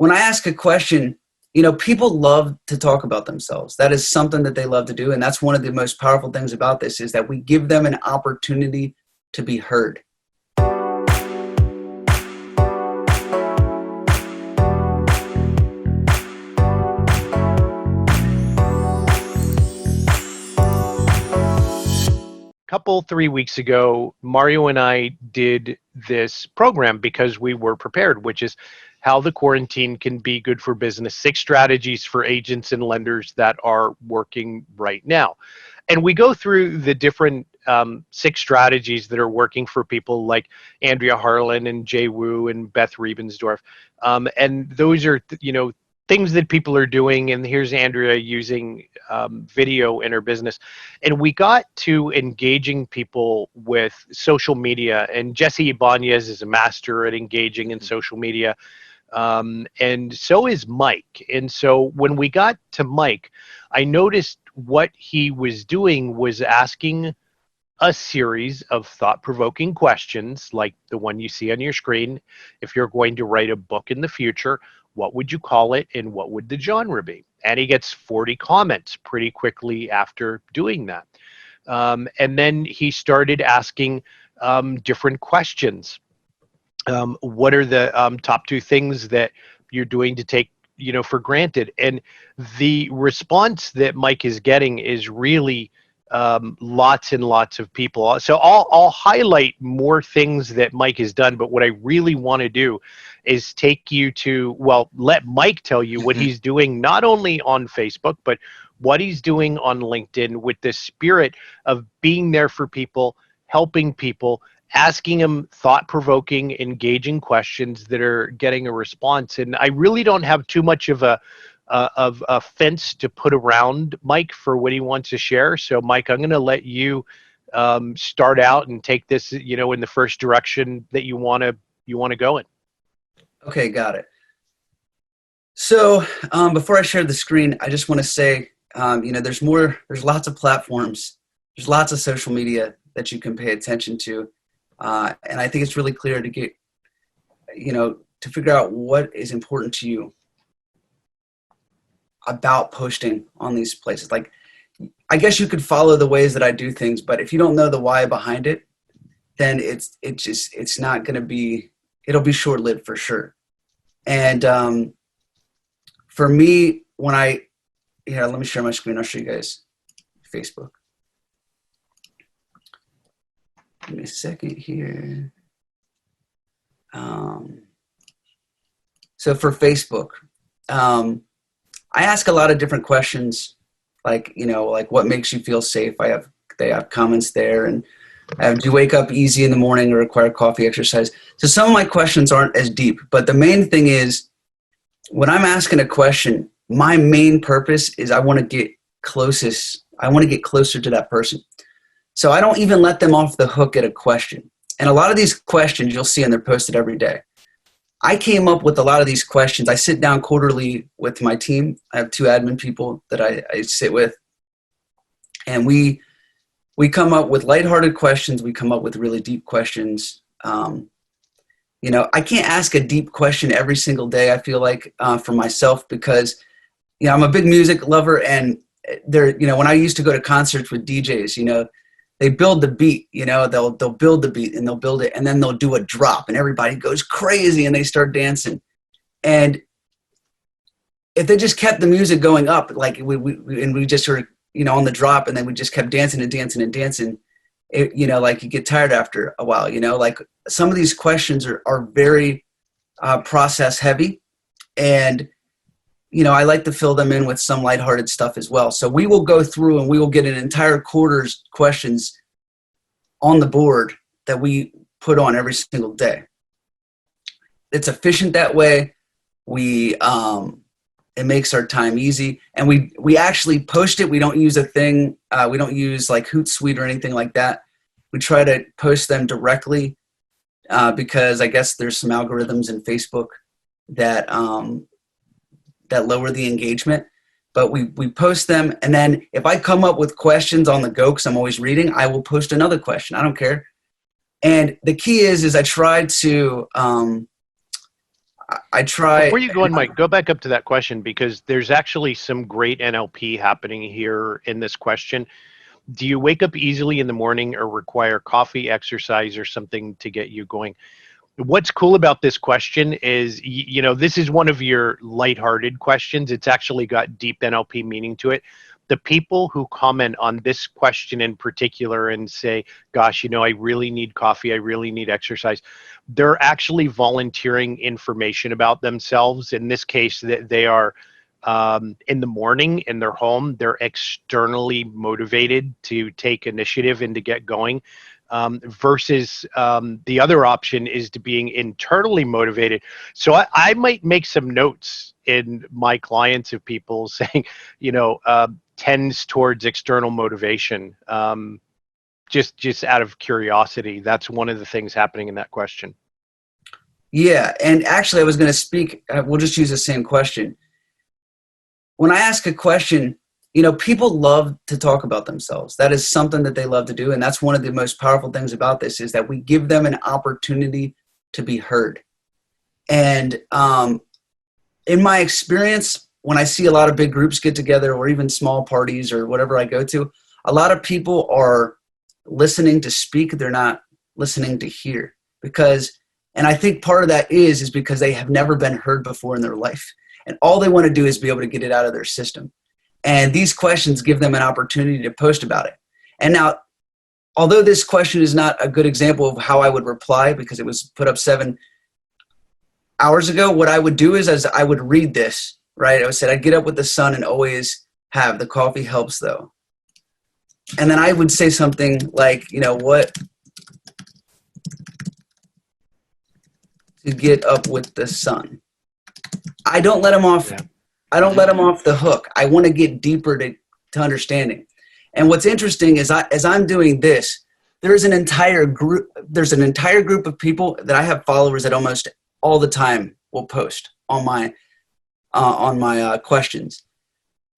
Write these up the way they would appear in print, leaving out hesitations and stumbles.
when I ask a question, you know, people love to talk about themselves. That is something that they love to do. And that's one of the most powerful things about this, is that we give them an opportunity to be heard. Couple 3 weeks ago, Mario and I did this program because we were prepared, which is how the quarantine can be good for business, 6 strategies for agents and lenders that are working right now. And we go through the different 6 strategies that are working for people like Andrea Harlan and Jay Wu and Beth Riebensdorf. And those are, you know, things that people are doing. And here's Andrea using video in her business. And we got to engaging people with social media. And Jesse Ibanez is a master at engaging in social media. And so is Mike. And so when we got to Mike, I noticed what he was doing was asking a series of thought-provoking questions like the one you see on your screen. If you're going to write a book in the future, what would you call it and what would the genre be? And he gets 40 comments pretty quickly after doing that. And then he started asking different questions. What are the top 2 things that you're doing to take, you know, for granted? And the response that Mike is getting is really lots and lots of people. So I'll highlight more things that Mike has done, but what I really want to do is take you to, well, let Mike tell you what he's doing, not only on Facebook, but what he's doing on LinkedIn with the spirit of being there for people, helping people, asking them thought-provoking, engaging questions that are getting a response. And I really don't have too much of a fence to put around Mike for what he wants to share. So Mike, I'm going to let you start out and take this, you know, in the first direction that you want to go in. Okay, got it. So before I share the screen, I just want to say, you know, there's lots of platforms, there's lots of social media that you can pay attention to. And I think it's really clear to get, you know, to figure out what is important to you about posting on these places. Like, I guess you could follow the ways that I do things, but if you don't know the why behind it, then it's not going to be, it'll be short-lived for sure. And for me, let me share my screen. I'll show you guys Facebook. Give me a second here. So for Facebook, I ask a lot of different questions, like, you know, like what makes you feel safe? They have comments there, and do you wake up easy in the morning or require coffee, exercise? So some of my questions aren't as deep, but the main thing is when I'm asking a question, my main purpose is I want to get closer to that person. So I don't even let them off the hook at a question. And a lot of these questions you'll see, and they're posted every day. I came up with a lot of these questions. I sit down quarterly with my team. I have 2 admin people that I sit with. And we come up with lighthearted questions. We come up with really deep questions. You know, I can't ask a deep question every single day, I feel like, for myself, because, you know, I'm a big music lover, and you know, when I used to go to concerts with DJs, you know, they build the beat, you know, they'll build the beat and they'll build it, and then they'll do a drop and everybody goes crazy and they start dancing. And if they just kept the music going up, like we just sort of, you know, on the drop, and then we just kept dancing and dancing and dancing, it, you know, like you get tired after a while, you know, like some of these questions are very process heavy, and, you know, I like to fill them in with some lighthearted stuff as well. So we will go through and we will get an entire quarter's questions on the board that we put on every single day. It's efficient that way. It makes our time easy, and we actually post it. We don't use a thing. We don't use like Hootsuite or anything like that. We try to post them directly because I guess there's some algorithms in Facebook that that lower the engagement. But we post them, and then if I come up with questions on the go, because I'm always reading, I will post another question. I don't care. And the key is I try to I try. Before you go on, Mike, go back up to that question, because there's actually some great NLP happening here in this question. Do you wake up easily in the morning or require coffee, exercise, or something to get you going? What's cool about this question is, this is one of your lighthearted questions. It's actually got deep NLP meaning to it. The people who comment on this question in particular and say, gosh, I really need coffee, I really need exercise, they're actually volunteering information about themselves. In this case, that they are in the morning in their home, they're externally motivated to take initiative and to get going. Versus the other option is to being internally motivated. So I might make some notes in my clients of people saying, tends towards external motivation. Just out of curiosity, that's one of the things happening in that question. Yeah, and actually I was going to speak, we'll just use the same question. When I ask a question, people love to talk about themselves. That is something that they love to do. And that's one of the most powerful things about this, is that we give them an opportunity to be heard. And in my experience, when I see a lot of big groups get together, or even small parties or whatever I go to, a lot of people are listening to speak. They're not listening to hear, and I think part of that is because they have never been heard before in their life. And all they want to do is be able to get it out of their system. And these questions give them an opportunity to post about it. And now, although this question is not a good example of how I would reply, because it was put up 7 hours ago, what I would do is I would read this, right? I would say, I get up with the sun and always have. The coffee helps though. And then I would say something like, what to get up with the sun. I don't let them off. Yeah. I don't let them off the hook. I want to get deeper to understanding. And what's interesting is as I'm doing this, there's an entire group of people that I have followers that almost all the time will post on my questions.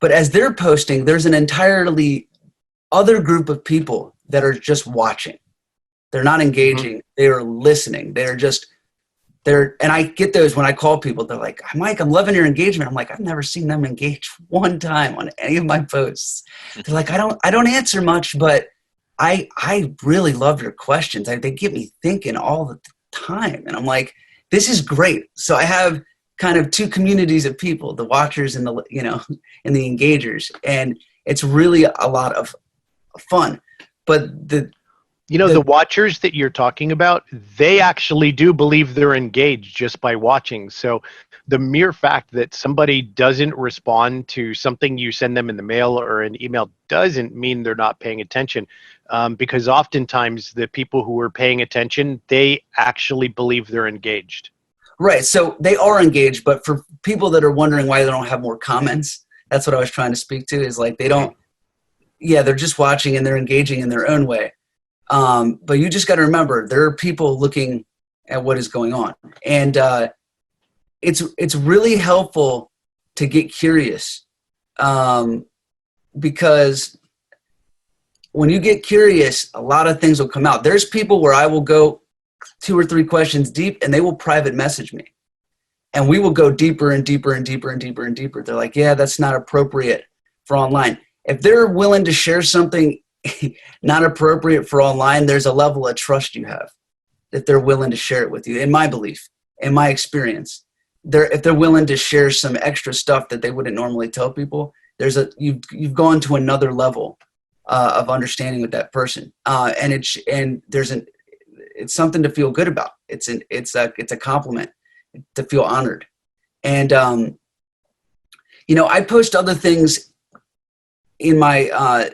But as they're posting, there's an entirely other group of people that are just watching. They're not engaging. Mm-hmm. They are listening. And I get those when I call people. They're like, Mike, I'm loving your engagement. I'm like, I've never seen them engage one time on any of my posts. They're like, I don't answer much, but I really love your questions. They get me thinking all the time. And I'm like, this is great. So I have kind of 2 communities of people, the watchers and the engagers. And it's really a lot of fun. But the watchers that you're talking about, they actually do believe they're engaged just by watching. So the mere fact that somebody doesn't respond to something you send them in the mail or an email doesn't mean they're not paying attention. Because oftentimes the people who are paying attention, they actually believe they're engaged. Right. So they are engaged, but for people that are wondering why they don't have more comments, that's what I was trying to speak to, is like they're just watching and they're engaging in their own way. But you just got to remember, there are people looking at what is going on. And it's really helpful to get curious, because when you get curious, a lot of things will come out. There's people where I will go 2 or 3 questions deep and they will private message me. And we will go deeper and deeper and deeper and deeper and deeper. They're like, yeah, that's not appropriate for online. If they're willing to share something not appropriate for online, there's a level of trust you have that they're willing to share it with you. In my belief, in my experience, if they're willing to share some extra stuff that they wouldn't normally tell people, you've gone to another level of understanding with that person, and it's something to feel good about. It's a compliment to feel honored, and I post other things in my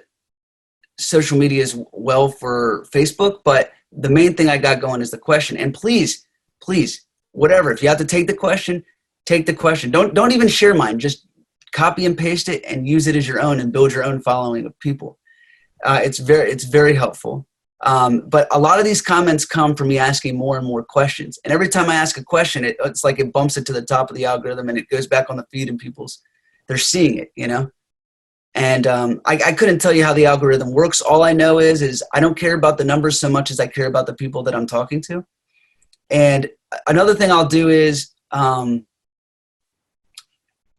social media as well for Facebook, but the main thing I got going is the question. And please, whatever, if you have to take the question, take the question. Don't even share mine. Just copy and paste it and use it as your own and build your own following of people. It's very helpful. But a lot of these comments come from me asking more and more questions. And every time I ask a question, it's like it bumps it to the top of the algorithm and it goes back on the feed and they're seeing it, And I couldn't tell you how the algorithm works. All I know is I don't care about the numbers so much as I care about the people that I'm talking to. And another thing I'll do is I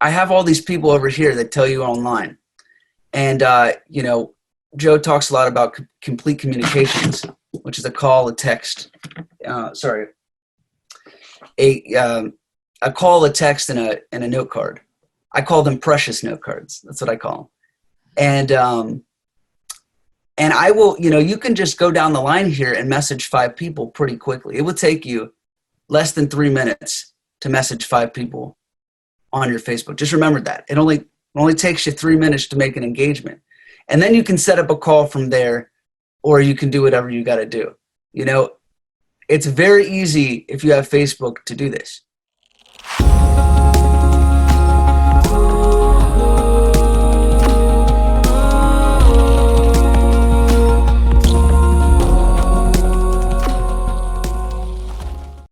have all these people over here that tell you online. And, Joe talks a lot about complete communications, which is a call, a text, a call, a text, and a note card. I call them precious note cards. That's what I call them. And I will, you can just go down the line here and message 5 people pretty quickly. It will take you less than 3 minutes to message 5 people on your Facebook. Just remember that. It only takes you 3 minutes to make an engagement. And then you can set up a call from there, or you can do whatever you got to do. It's very easy if you have Facebook to do this.